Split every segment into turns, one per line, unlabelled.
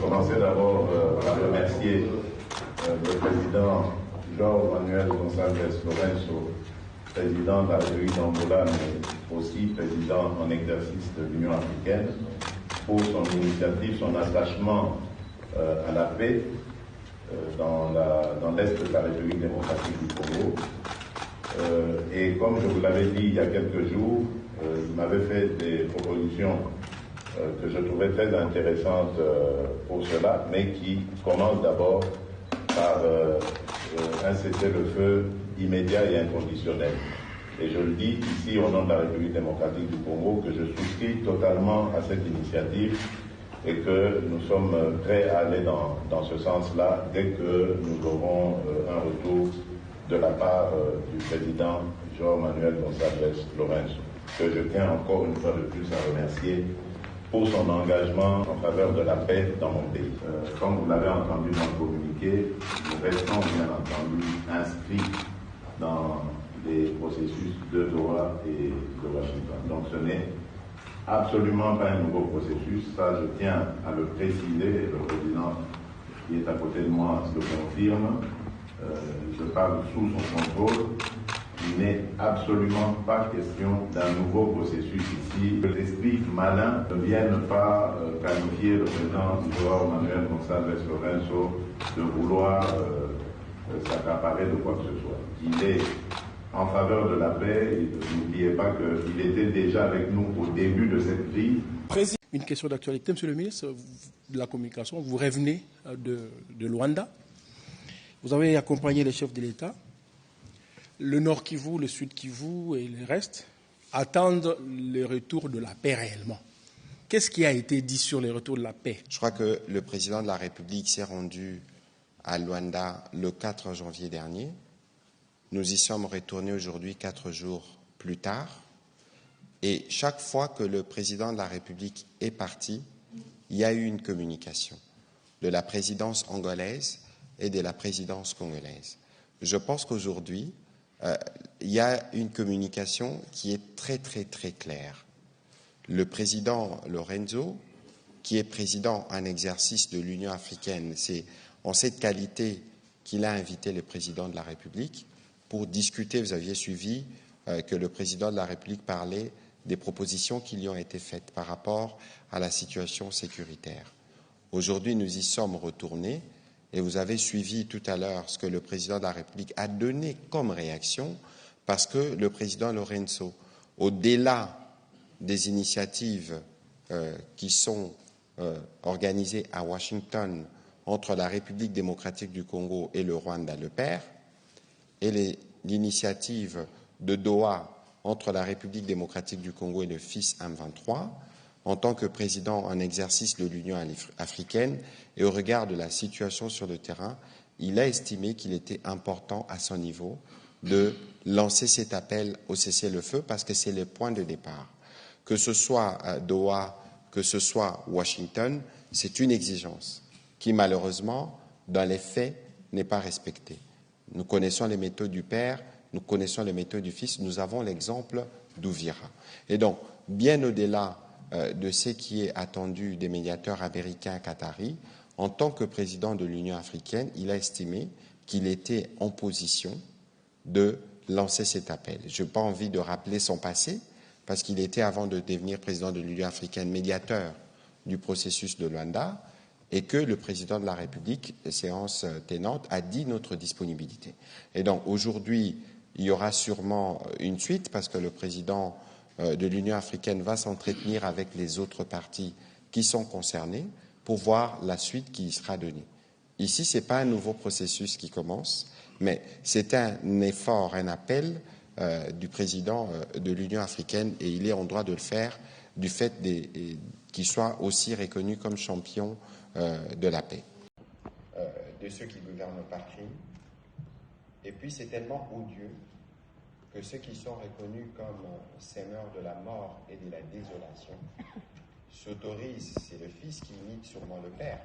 commencer d'abord par remercier le président João Manuel Gonçalves Lourenço, président de la République d'Angola, mais aussi président en exercice de l'Union africaine, pour son initiative, son attachement à la paix dans l'Est de la République démocratique du Congo. Et comme je vous l'avais dit il y a quelques jours, il m'avait fait des propositions que je trouvais très intéressantes pour cela, mais qui commencent d'abord par un cessez-le-feu immédiat et inconditionnel. Et je le dis ici au nom de la République démocratique du Congo que je souscris totalement à cette initiative et que nous sommes prêts à aller dans ce sens-là dès que nous aurons un retour de la part du président João Manuel Gonçalves Lourenço, que je tiens encore une fois de plus à remercier pour son engagement en faveur de la paix dans mon pays. Comme vous l'avez entendu dans le communiqué, nous restons bien entendu inscrits dans les processus de Doha et de Washington. Donc ce n'est absolument pas un nouveau processus, ça je tiens à le préciser, le président qui est à côté de moi le confirme, je parle sous son contrôle. Il n'est absolument pas question d'un nouveau processus ici. Que l'esprit malin ne vienne pas qualifier le président João Manuel Gonçalves Lourenço de vouloir s'accaparer de quoi que ce soit. Il est en faveur de la paix et n'oubliez pas qu'il était déjà avec nous au début de cette crise.
Une question d'actualité, Monsieur le ministre de la Communication. Vous revenez de Luanda. Vous avez accompagné les chefs de l'État. Le Nord Kivu, le Sud Kivu et le reste attendent le retour de la paix réellement. Qu'est-ce qui a été dit sur le retour de la paix?
Je crois que le président de la République s'est rendu à Luanda le 4 janvier dernier. Nous y sommes retournés aujourd'hui 4 jours plus tard. Et chaque fois que le président de la République est parti, il y a eu une communication de la présidence angolaise et de la présidence congolaise. Je pense qu'aujourd'hui, il y a une communication qui est très, très, très claire. Le président Lourenço, qui est président en exercice de l'Union africaine, c'est en cette qualité qu'il a invité le président de la République pour discuter. Vous aviez suivi que le président de la République parlait des propositions qui lui ont été faites par rapport à la situation sécuritaire. Aujourd'hui, nous y sommes retournés. Et vous avez suivi tout à l'heure ce que le président de la République a donné comme réaction, parce que le président Lourenço, au-delà des initiatives qui sont organisées à Washington entre la République démocratique du Congo et le Rwanda, le père, et l'initiative de Doha entre la République démocratique du Congo et le fils M23, en tant que président en exercice de l'Union africaine et au regard de la situation sur le terrain, il a estimé qu'il était important à son niveau de lancer cet appel au cessez-le-feu parce que c'est le point de départ. Que ce soit Doha, que ce soit Washington, c'est une exigence qui malheureusement, dans les faits, n'est pas respectée. Nous connaissons les méthodes du père, nous connaissons les méthodes du fils, nous avons l'exemple d'Ouvira. Et donc, bien au-delà de ce qui est attendu des médiateurs américains qataris, en tant que président de l'Union africaine, il a estimé qu'il était en position de lancer cet appel. Je n'ai pas envie de rappeler son passé, parce qu'il était, avant de devenir président de l'Union africaine, médiateur du processus de Luanda, et que le président de la République, séance tenante, a dit notre disponibilité. Et donc aujourd'hui, il y aura sûrement une suite, parce que le président de l'Union africaine va s'entretenir avec les autres partis qui sont concernés pour voir la suite qui y sera donnée. Ici, ce n'est pas un nouveau processus qui commence, mais c'est un effort, un appel du président de l'Union africaine, et il est en droit de le faire du fait qu'il soit aussi reconnu comme champion de la paix. De ceux qui gouvernent par crime. Et puis c'est tellement odieux que ceux qui sont reconnus comme seigneurs de la mort et de la désolation s'autorisent, c'est le fils qui imite sûrement le père,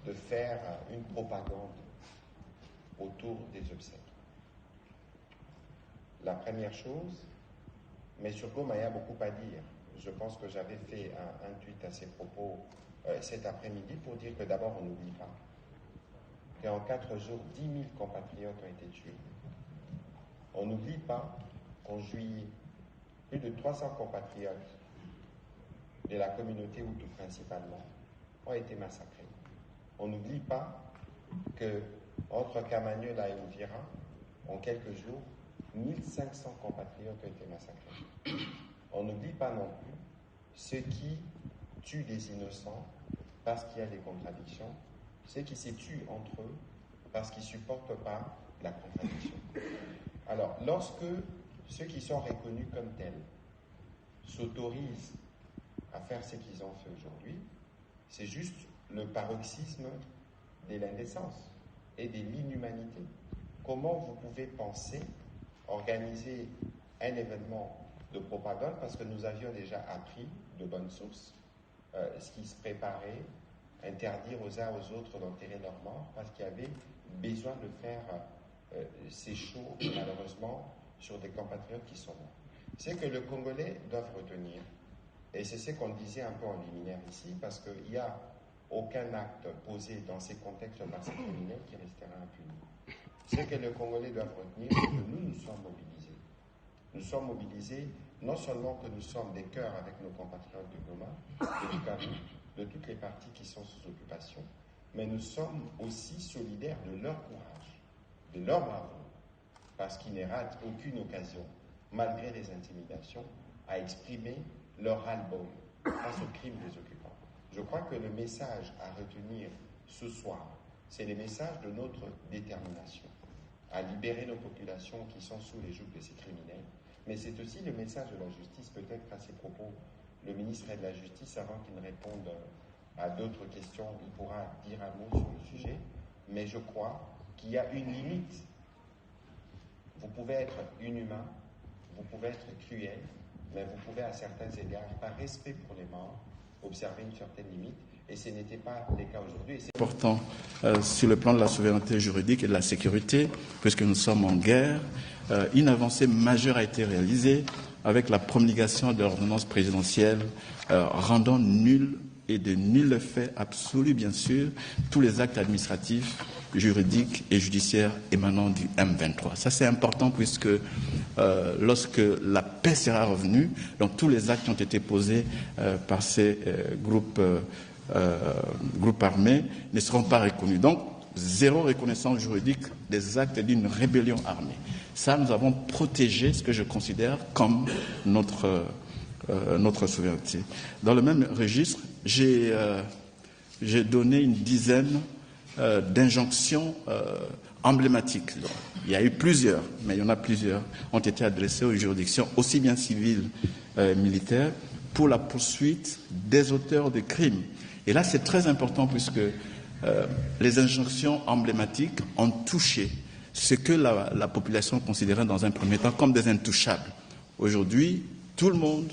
de faire une propagande autour des obsèques. La première chose, mais sur Goma, il y a beaucoup à dire. Je pense que j'avais fait un tweet à ces propos cet après-midi pour dire que d'abord, on n'oublie pas qu'en 4 jours, 10 000 compatriotes ont été tués. On n'oublie pas qu'en juillet, plus de 300 compatriotes de la communauté Hutu principalement ont été massacrés. On n'oublie pas qu'entre Kamanyola et Uvira, en quelques jours, 1500 compatriotes ont été massacrés. On n'oublie pas non plus ceux qui tuent des innocents parce qu'il y a des contradictions, ceux qui se tuent entre eux parce qu'ils ne supportent pas la contradiction. Alors, lorsque ceux qui sont reconnus comme tels s'autorisent à faire ce qu'ils ont fait aujourd'hui, c'est juste le paroxysme de l'indécence et de l'inhumanité. Comment vous pouvez penser organiser un événement de propagande, parce que nous avions déjà appris de bonnes sources ce qui se préparait, interdire aux uns aux autres d'enterrer leurs morts, parce qu'il y avait besoin de faire ces shows, malheureusement, sur des compatriotes qui sont morts. C'est que le Congolais doivent retenir, et c'est ce qu'on disait un peu en liminaire ici, parce qu'il n'y a aucun acte posé dans ces contextes par ces criminels qui restera impuni. C'est que le Congolais doivent retenir que nous sommes mobilisés. Nous sommes mobilisés, non seulement que nous sommes des cœurs avec nos compatriotes de Goma, de Bukavu, de toutes les parties qui sont sous occupation, mais nous sommes aussi solidaires de leur courage, de leur bravoure, parce qu'ils ne ratent aucune occasion, malgré les intimidations, à exprimer leur ras-le-bol face aux crimes des occupants. Je crois que le message à retenir ce soir, c'est le message de notre détermination à libérer nos populations qui sont sous les jougs de ces criminels, mais c'est aussi le message de la justice. Peut-être qu'à ces propos, le ministre de la Justice, avant qu'il ne réponde à d'autres questions, il pourra dire un mot sur le sujet, mais je crois qu'il y a une limite. Vous pouvez être inhumain, vous pouvez être cruel, mais vous pouvez à certains égards, par respect pour les morts, observer une certaine limite, et ce n'était pas le cas aujourd'hui. C'est
important sur le plan de la souveraineté juridique et de la sécurité, puisque nous sommes en guerre. Une avancée majeure a été réalisée avec la promulgation de l'ordonnance présidentielle rendant nul et de nul effet absolu, bien sûr, tous les actes administratifs, juridiques et judiciaires émanant du M23. Ça, c'est important puisque lorsque la paix sera revenue, donc tous les actes qui ont été posés par ces groupes armés ne seront pas reconnus. Donc, zéro reconnaissance juridique des actes d'une rébellion armée. Ça, nous avons protégé ce que je considère comme notre souveraineté. Dans le même registre, j'ai donné une dizaine d'injonctions emblématiques. Donc, il y a eu plusieurs, mais il y en a plusieurs, ont été adressées aux juridictions, aussi bien civiles, militaires, pour la poursuite des auteurs de crimes. Et là, c'est très important puisque les injonctions emblématiques ont touché ce que la population considérait dans un premier temps comme des intouchables. Aujourd'hui, tout le monde,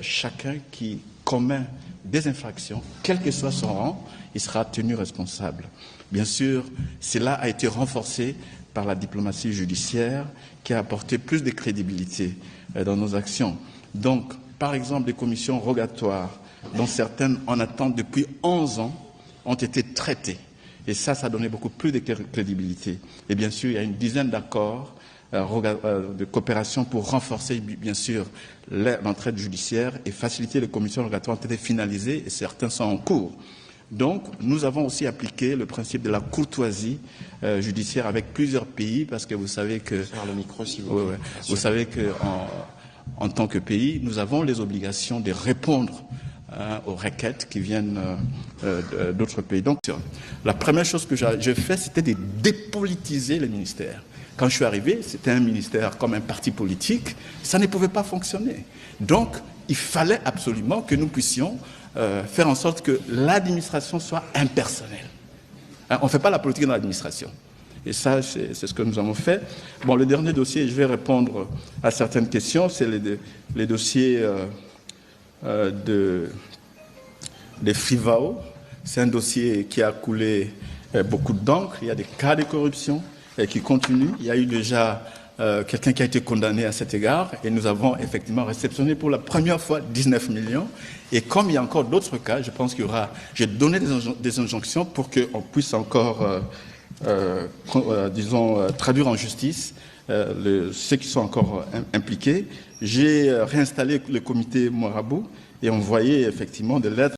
chacun qui commet des infractions, quel que soit son rang, il sera tenu responsable. Bien sûr, cela a été renforcé par la diplomatie judiciaire qui a apporté plus de crédibilité dans nos actions. Donc, par exemple, les commissions rogatoires, dont certaines en attente depuis 11 ans, ont été traitées. Et ça a donné beaucoup plus de crédibilité. Et bien sûr, il y a une dizaine d'accords de coopération pour renforcer, bien sûr, l'entraide judiciaire et faciliter les commissions rogatoires ont été finalisées et certains sont en cours. Donc, nous avons aussi appliqué le principe de la courtoisie judiciaire avec plusieurs pays, parce que vous savez que...
Sur le micro, si vous voulez.
Vous savez qu'en tant que pays, nous avons les obligations de répondre aux requêtes qui viennent d'autres pays. Donc, la première chose que j'ai fait, c'était de dépolitiser le ministère. Quand je suis arrivé, c'était un ministère comme un parti politique, ça ne pouvait pas fonctionner. Donc, il fallait absolument que nous puissions faire en sorte que l'administration soit impersonnelle. On ne fait pas la politique dans l'administration. Et ça, c'est ce que nous avons fait. Bon, le dernier dossier, je vais répondre à certaines questions, c'est les dossiers des FIVAO. C'est un dossier qui a coulé beaucoup d'encre. Il y a des cas de corruption qui continuent. Il y a eu déjà quelqu'un qui a été condamné à cet égard, et nous avons effectivement réceptionné pour la première fois 19 millions. Et comme il y a encore d'autres cas, je pense qu'il y aura... J'ai donné des injonctions pour qu'on puisse encore, traduire en justice ceux qui sont encore impliqués. J'ai réinstallé le comité Marabout et envoyé effectivement des lettres